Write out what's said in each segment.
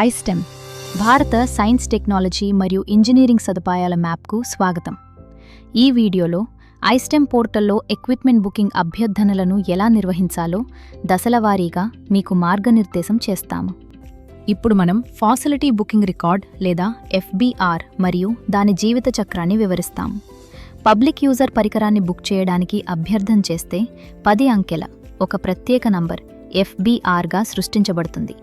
I-STEM భారత science technology మరియు engineering సదుపాయాల మ్యాప్కు స్వాగతం. ఈ వీడియోలో ఐస్టెమ్ పోర్టల్లో ఎక్విప్మెంట్ బుకింగ్ అభ్యర్థనలను ఎలా నిర్వహించాలో దశలవారీగా మీకు మార్గనిర్దేశం చేస్తాము. ఇప్పుడు మనం ఫాసిలిటీ బుకింగ్ రికార్డ్ లేదా FBR మరియు దాని జీవిత చక్రాన్ని వివరిస్తాము. పబ్లిక్ యూజర్ పరికరాన్ని బుక్ చేయడానికి అభ్యర్థన చేస్తే 10 అంకెల ఒక ప్రత్యేక నంబర్ FBRగా సృష్టించబడుతుంది.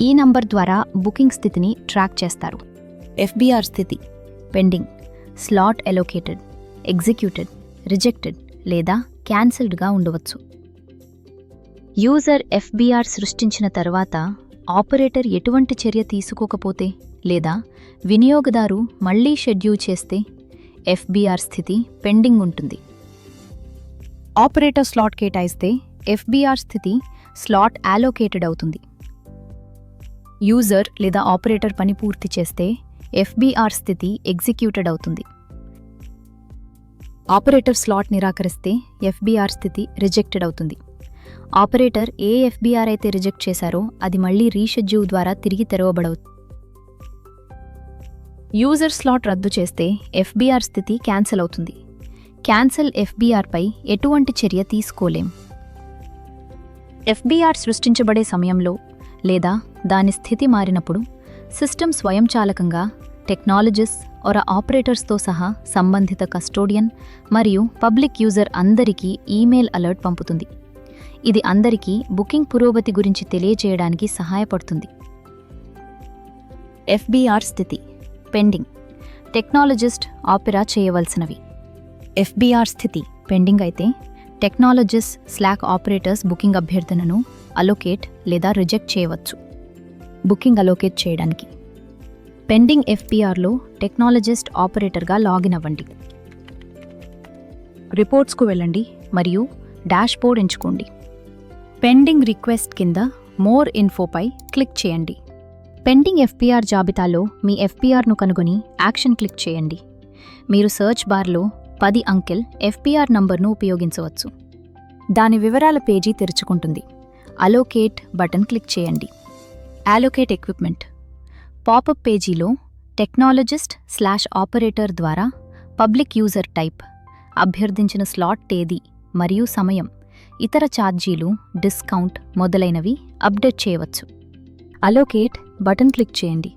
ఈ నంబర్ ద్వారా బుకింగ్ స్థితిని ట్రాక్ చేస్తారు. FBR స్థితి pending, slot allocated, executed, rejected లేదా క్యాన్సిల్డ్గా ఉండవచ్చు. యూజర్ FBR సృష్టించిన తర్వాత ఆపరేటర్ ఎటువంటి చర్య తీసుకోకపోతే లేదా వినియోగదారు మళ్లీ షెడ్యూల్ చేస్తే FBR స్థితి పెండింగ్ ఉంటుంది. ఆపరేటర్ స్లాట్ కేటాయిస్తే FBR స్థితి స్లాట్ అలోకేటెడ్ అవుతుంది. యూజర్ లేదా ఆపరేటర్ పని పూర్తి చేస్తే FBR స్థితి ఎగ్జిక్యూటెడ్ అవుతుంది. ఆపరేటర్ స్లాట్ నిరాకరిస్తే FBR స్థితి రిజెక్టెడ్ అవుతుంది. ఆపరేటర్ ఏ FBR అయితే రిజెక్ట్ చేశారో అది మళ్లీ రీషెడ్యూల్ ద్వారా తిరిగి తెరవబడవచ్చు. యూజర్ స్లాట్ రద్దు చేస్తే FBR స్థితి క్యాన్సిల్ అవుతుంది. క్యాన్సిల్ FBR పై ఎటువంటి చర్య తీసుకోలేం. FBR సృష్టించబడే సమయంలో లేదా దాని స్థితి మారినప్పుడు సిస్టమ్ స్వయంచాలకంగా టెక్నాలజిస్ట్ ఆపరేటర్స్తో సహా సంబంధిత కస్టోడియన్ మరియు పబ్లిక్ యూజర్ అందరికీ ఈమెయిల్ అలర్ట్ పంపుతుంది. ఇది అందరికీ బుకింగ్ పురోగతి గురించి తెలియజేయడానికి సహాయపడుతుంది. FBR స్థితి పెండింగ్, టెక్నాలజిస్ట్ ఆపరేరా చేయవలసినవి. FBR స్థితి పెండింగ్ అయితే టెక్నాలజిస్ట్ ఆపరేటర్స్ బుకింగ్ అభ్యర్థనను అలోకేట్ లేదా రిజెక్ట్ చేయవచ్చు. బుకింగ్ అలోకేట్ చేయడానికి పెండింగ్ FBRలో టెక్నాలజిస్ట్ ఆపరేటర్గా లాగిన్ అవ్వండి. రిపోర్ట్స్కు వెళ్ళండి మరియు డాష్బోర్డ్ ఎంచుకోండి. పెండింగ్ రిక్వెస్ట్ కింద మోర్ ఇన్ఫోపై క్లిక్ చేయండి. పెండింగ్ FBR జాబితాలో మీ FBRను కనుగొని యాక్షన్ క్లిక్ చేయండి. మీరు సర్చ్ బార్లో 10 అంకెల్ FBR నంబర్ను ఉపయోగించవచ్చు. దాని వివరాల పేజీ తెరుచుకుంటుంది. అలోకేట్ బటన్ క్లిక్ చేయండి. అలోకేట్ ఎక్విప్మెంట్ పాపప్ పేజీలో టెక్నాలజిస్ట్ ఆపరేటర్ ద్వారా పబ్లిక్ యూజర్ టైప్, అభ్యర్థించిన స్లాట్ తేదీ మరియు సమయం, ఇతర ఛార్జీలు, డిస్కౌంట్ మొదలైనవి అప్డేట్ చేయవచ్చు. అలోకేట్ బటన్ క్లిక్ చేయండి.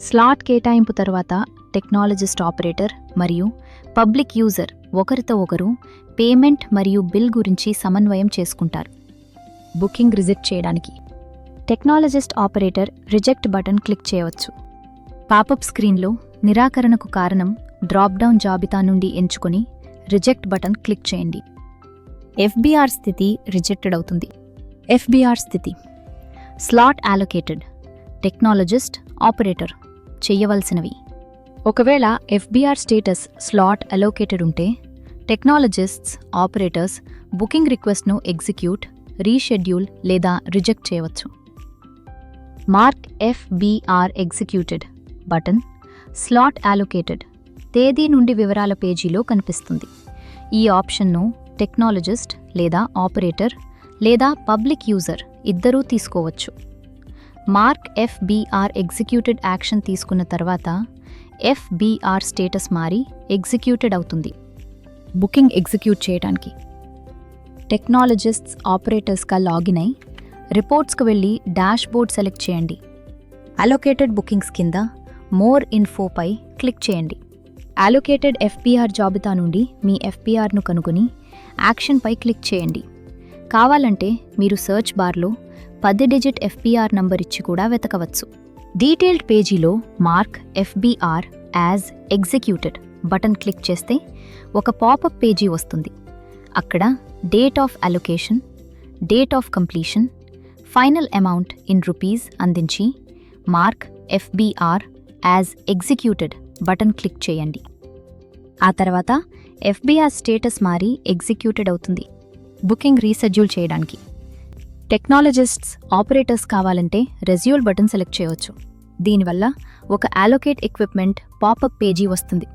స్లాట్ కేటాయింపు తర్వాత టెక్నాలజిస్ట్ ఆపరేటర్ మరియు పబ్లిక్ యూజర్ ఒకరితో ఒకరు పేమెంట్ మరియు బిల్ గురించి సమన్వయం చేసుకుంటారు. బుకింగ్ రిజెక్ట్ చేయడానికి technologist operator reject button click చేయవచ్చు. పాపప్ స్క్రీన్లో నిరాకరణకు కారణం డ్రాప్ డౌన్ జాబితా నుండి ఎంచుకొని రిజెక్ట్ బటన్ క్లిక్ చేయండి. FBR స్థితి రిజెక్టెడ్ అవుతుంది. FBR స్థితి స్లాట్ అలోకేటెడ్, టెక్నాలజిస్ట్ ఆపరేటర్ చెయ్యవలసినవి. ఒకవేళ FBR స్టేటస్ స్లాట్ అలోకేటెడ్ ఉంటే టెక్నాలజిస్ట్స్ ఆపరేటర్స్ బుకింగ్ రిక్వెస్ట్ను ఎగ్జిక్యూట్, రీషెడ్యూల్ లేదా రిజెక్ట్ చేయవచ్చు. Mark FBR executed button slot allocated తేదీ నుండి వివరాల పేజీలో కనిపిస్తుంది. ఈ ఆప్షన్ను టెక్నాలజిస్ట్ లేదా ఆపరేటర్ లేదా పబ్లిక్ యూజర్ ఇద్దరూ తీసుకోవచ్చు. మార్క్ FBR ఎగ్జిక్యూటెడ్ యాక్షన్ తీసుకున్న తర్వాత FBR స్టేటస్ మారి ఎగ్జిక్యూటెడ్ అవుతుంది. బుకింగ్ ఎగ్జిక్యూట్ చేయడానికి టెక్నాలజిస్ట్స్ ఆపరేటర్స్గా లాగిన్ అయి రిపోర్ట్స్కు వెళ్ళి డాష్బోర్డ్ సెలెక్ట్ చేయండి. అలోకేటెడ్ బుకింగ్స్ కింద మోర్ ఇన్ఫోపై క్లిక్ చేయండి. అలోకేటెడ్ FBR జాబితా నుండి మీ FBRను కనుగొని యాక్షన్పై క్లిక్ చేయండి. కావాలంటే మీరు సర్చ్ బార్లో 10 డిజిట్ FBR నంబర్ ఇచ్చి కూడా వెతకవచ్చు. డీటెయిల్డ్ పేజీలో mark FBR as executed button click చేస్తే ఒక పాపప్ పేజీ వస్తుంది. అక్కడ date of allocation, date of completion, final amount in rupees అందించి mark FBR as executed button click చేయండి. ఆ తర్వాత FBR స్టేటస్ మారి ఎగ్జిక్యూటెడ్ అవుతుంది. బుకింగ్ రీషెడ్యూల్ చేయడానికి టెక్నాలజిస్ట్స్ ఆపరేటర్స్ కావాలంటే రెజ్యూల్ బటన్ సెలెక్ట్ చేయవచ్చు. దీనివల్ల ఒక అలోకేట్ ఎక్విప్మెంట్ పాపప్ పేజీ వస్తుంది.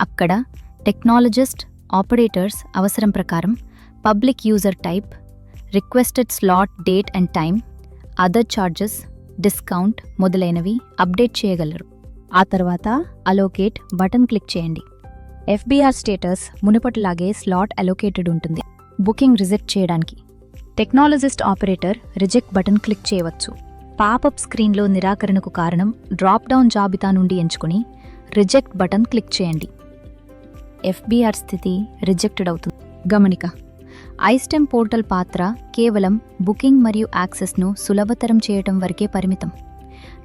అక్కడ టెక్నాలజిస్ట్ ఆపరేటర్స్ అవసరం ప్రకారం public user type, requested slot date and time, other charges discount మొదలైనవి అప్డేట్ చేయగలరు. ఆ తర్వాత అలోకేట్ బటన్ క్లిక్ చేయండి. ఎఫ్బీఆర్ స్టేటస్ మునుపటిలాగే స్లాట్ అలోకేటెడ్ ఉంటుంది. బుకింగ్ రిజెక్ట్ చేయడానికి technologist operator reject button click చేయవచ్చు. పాపప్ స్క్రీన్లో నిరాకరణకు కారణం డ్రాప్ డౌన్ జాబితా నుండి ఎంచుకుని రిజెక్ట్ బటన్ క్లిక్ చేయండి. ఎఫ్బీఆర్ స్థితి రిజెక్టెడ్ అవుతుంది. గమనిక: ఐస్టెమ్ పోర్టల్ పాత్ర కేవలం బుకింగ్ మరియు యాక్సెస్ను సులభతరం చేయటం వరకే పరిమితం.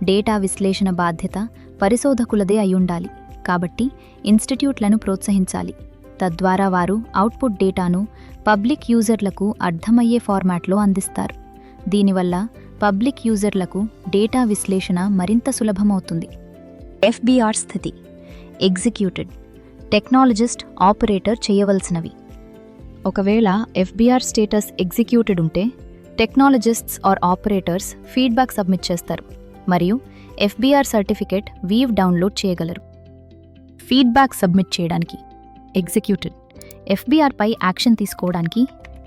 డేటా విశ్లేషణ బాధ్యత పరిశోధకులదే అయ్యుండాలి. కాబట్టి ఇన్స్టిట్యూట్లను ప్రోత్సహించాలి. తద్వారా వారు అవుట్పుట్ డేటాను పబ్లిక్ యూజర్లకు అర్థమయ్యే ఫార్మాట్లో అందిస్తారు. దీనివల్ల పబ్లిక్ యూజర్లకు డేటా విశ్లేషణ మరింత సులభమవుతుంది. ఎఫ్బీఆర్ స్థితి ఎగ్జిక్యూటెడ్. టెక్నాలజిస్ట్ ఆపరేటర్ చేయవలసినవి: ఒకవేళ ఎఫ్బీఆర్ స్టేటస్ ఎగ్జిక్యూటెడ్ ఉంటే technologists or operators feedback submit చేస్తారు మరియు ఎఫ్బీఆర్ సర్టిఫికేట్ వీవ్ డౌన్లోడ్ చేయగలరు. ఫీడ్బ్యాక్ సబ్మిట్ చేయడానికి ఎగ్జిక్యూటెడ్. ఎఫ్బీఆర్పై యాక్షన్ తీసుకోవడానికి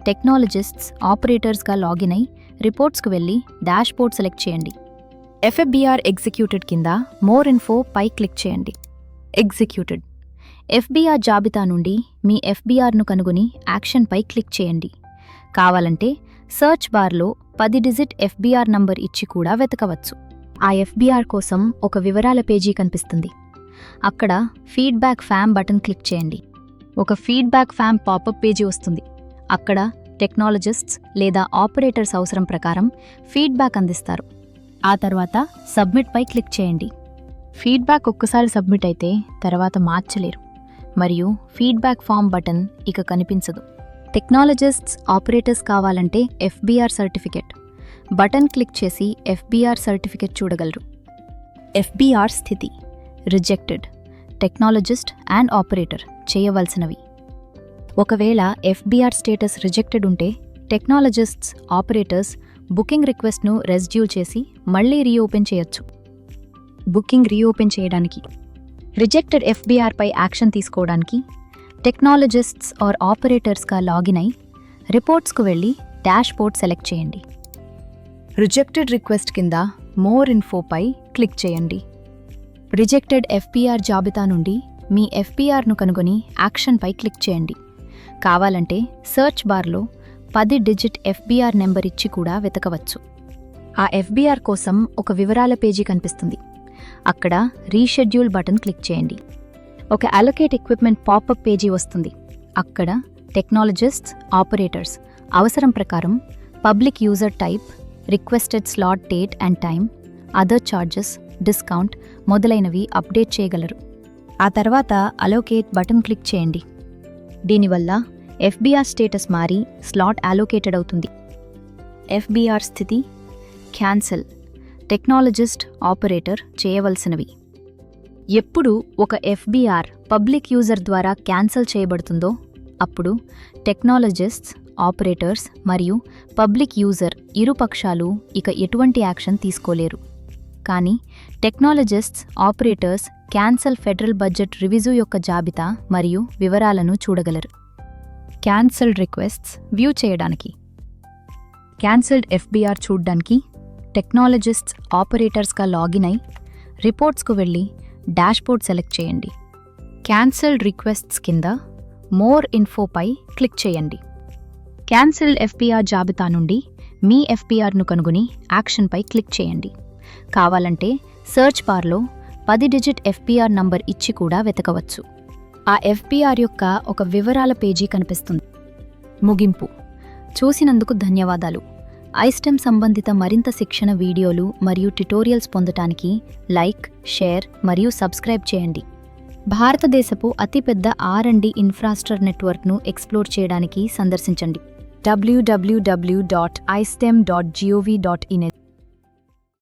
టెక్నాలజిస్ట్స్ ఆపరేటర్స్గా లాగిన్ అయి రిపోర్ట్స్కు వెళ్ళి డాష్బోర్డ్ సెలెక్ట్ చేయండి. ఎఫ్బీఆర్ ఎగ్జిక్యూటెడ్ కింద మోర్ ఇన్ఫో పై క్లిక్ చేయండి. ఎగ్జిక్యూటెడ్. ఎఫ్బీఆర్ జాబితా నుండి మీ ఎఫ్బీఆర్ను కనుగొని యాక్షన్పై క్లిక్ చేయండి. కావాలంటే సర్చ్ బార్లో 10 డిజిట్ ఎఫ్బీఆర్ నంబర్ ఇచ్చి కూడా వెతకవచ్చు. ఆ ఎఫ్బీఆర్ కోసం ఒక వివరాల పేజీ కనిపిస్తుంది. అక్కడ ఫీడ్బ్యాక్ ఫామ్ బటన్ క్లిక్ చేయండి. ఒక ఫీడ్బ్యాక్ ఫామ్ పాపప్ పేజీ వస్తుంది. అక్కడ టెక్నాలజిస్ట్స్ లేదా ఆపరేటర్స్ అవసరం ప్రకారం ఫీడ్బ్యాక్ అందిస్తారు. ఆ తర్వాత సబ్మిట్పై క్లిక్ చేయండి. ఫీడ్బ్యాక్ ఒక్కసారి సబ్మిట్ అయితే తర్వాత మార్చలేరు మరియు ఫీడ్బ్యాక్ ఫామ్ బటన్ ఇక కనిపించదు. టెక్నాలజిస్ట్స్ ఆపరేటర్స్ కావాలంటే ఎఫ్బీఆర్ సర్టిఫికేట్ బటన్ క్లిక్ చేసి ఎఫ్బీఆర్ సర్టిఫికేట్ చూడగలరు. ఎఫ్బీఆర్ స్థితి రిజెక్టెడ్. టెక్నాలజిస్ట్ అండ్ ఆపరేటర్ చేయవలసినవి: ఒకవేళ ఎఫ్బీఆర్ స్టేటస్ రిజెక్టెడ్ ఉంటే టెక్నాలజిస్ట్స్ ఆపరేటర్స్ బుకింగ్ రిక్వెస్ట్ను రెస్డ్యూల్ చేసి మళ్లీ రీఓపెన్ చేయొచ్చు. బుకింగ్ రీఓపెన్ చేయడానికి రిజెక్టెడ్ ఎఫ్బీఆర్పై యాక్షన్ తీసుకోవడానికి టెక్నాలజిస్ట్స్ ఆర్ ఆపరేటర్స్గా లాగిన్ అయి రిపోర్ట్స్కు వెళ్ళి డాష్బోర్డ్ సెలెక్ట్ చేయండి. రిజెక్టెడ్ రిక్వెస్ట్ కింద మోర్ ఇన్ఫోపై క్లిక్ చేయండి. రిజెక్టెడ్ ఎఫ్బీఆర్ జాబితా నుండి మీ ఎఫ్బీఆర్ను కనుగొని యాక్షన్పై క్లిక్ చేయండి. కావాలంటే సర్చ్ బార్లో 10 డిజిట్ ఎఫ్బీఆర్ నెంబర్ ఇచ్చి కూడా వెతకవచ్చు. ఆ ఎఫ్బీఆర్ కోసం ఒక వివరాల పేజీ కనిపిస్తుంది. అక్కడ రీషెడ్యూల్ బటన్ క్లిక్ చేయండి. ఒక అలొకేట్ ఎక్విప్మెంట్ పాపప్ పేజీ వస్తుంది. అక్కడ టెక్నాలజిస్ట్స్ ఆపరేటర్స్ అవసరం ప్రకారం public user type, requested slot date and time, other charges, discount మొదలైనవి అప్డేట్ చేయగలరు. ఆ తర్వాత అలోకేట్ బటన్ క్లిక్ చేయండి. దీనివల్ల ఎఫ్బీఆర్ స్టేటస్ మారి స్లాట్ అలోకేటెడ్ అవుతుంది. ఎఫ్బీఆర్ స్థితి క్యాన్సిల్. టెక్నాలజిస్ట్ ఆపరేటర్ చేయవలసినవి: ఎప్పుడు ఒక ఎఫ్బీఆర్ పబ్లిక్ యూజర్ ద్వారా క్యాన్సిల్ చేయబడుతుందో అప్పుడు టెక్నాలజిస్ట్స్ ఆపరేటర్స్ మరియు పబ్లిక్ యూజర్ ఇరుపక్షాలు ఇక ఎటువంటి యాక్షన్ తీసుకోలేరు. కానీ technologists operators cancel federal budget రివిజు యొక్క జాబితా మరియు వివరాలను చూడగలరు. క్యాన్సల్డ్ రిక్వెస్ట్స్ వ్యూ చేయడానికి క్యాన్సల్డ్ ఎఫ్బీఆర్ చూడ్డానికి టెక్నాలజిస్ట్స్ ఆపరేటర్స్గా లాగిన్ అయి రిపోర్ట్స్కు వెళ్ళి డాష్బోర్డ్ సెలెక్ట్ చేయండి. క్యాన్సల్డ్ రిక్వెస్ట్స్ కింద మోర్ ఇన్ఫోపై క్లిక్ చేయండి. క్యాన్సల్డ్ ఎఫ్బీఆర్ జాబితా నుండి మీ ఎఫ్బీఆర్ను కనుగొని యాక్షన్పై క్లిక్ చేయండి. కావాలంటే సర్చ్ బార్లో 10 డిజిట్ ఎఫ్బీఆర్ నంబర్ ఇచ్చి కూడా వెతకవచ్చు. ఆ ఎఫ్బీఆర్ యొక్క ఒక వివరాల పేజీ కనిపిస్తుంది. ముగింపు: చూసినందుకు ధన్యవాదాలు. ఐస్టెమ్ సంబంధిత మరింత శిక్షణ వీడియోలు మరియు ట్యుటోరియల్స్ పొందటానికి లైక్, షేర్ మరియు సబ్స్క్రైబ్ చేయండి. భారతదేశపు అతిపెద్ద R&D ఇన్ఫ్రాస్ట్రక్చర్ నెట్వర్క్ను ఎక్స్ప్లోర్ చేయడానికి సందర్శించండి. www.istem.gov.in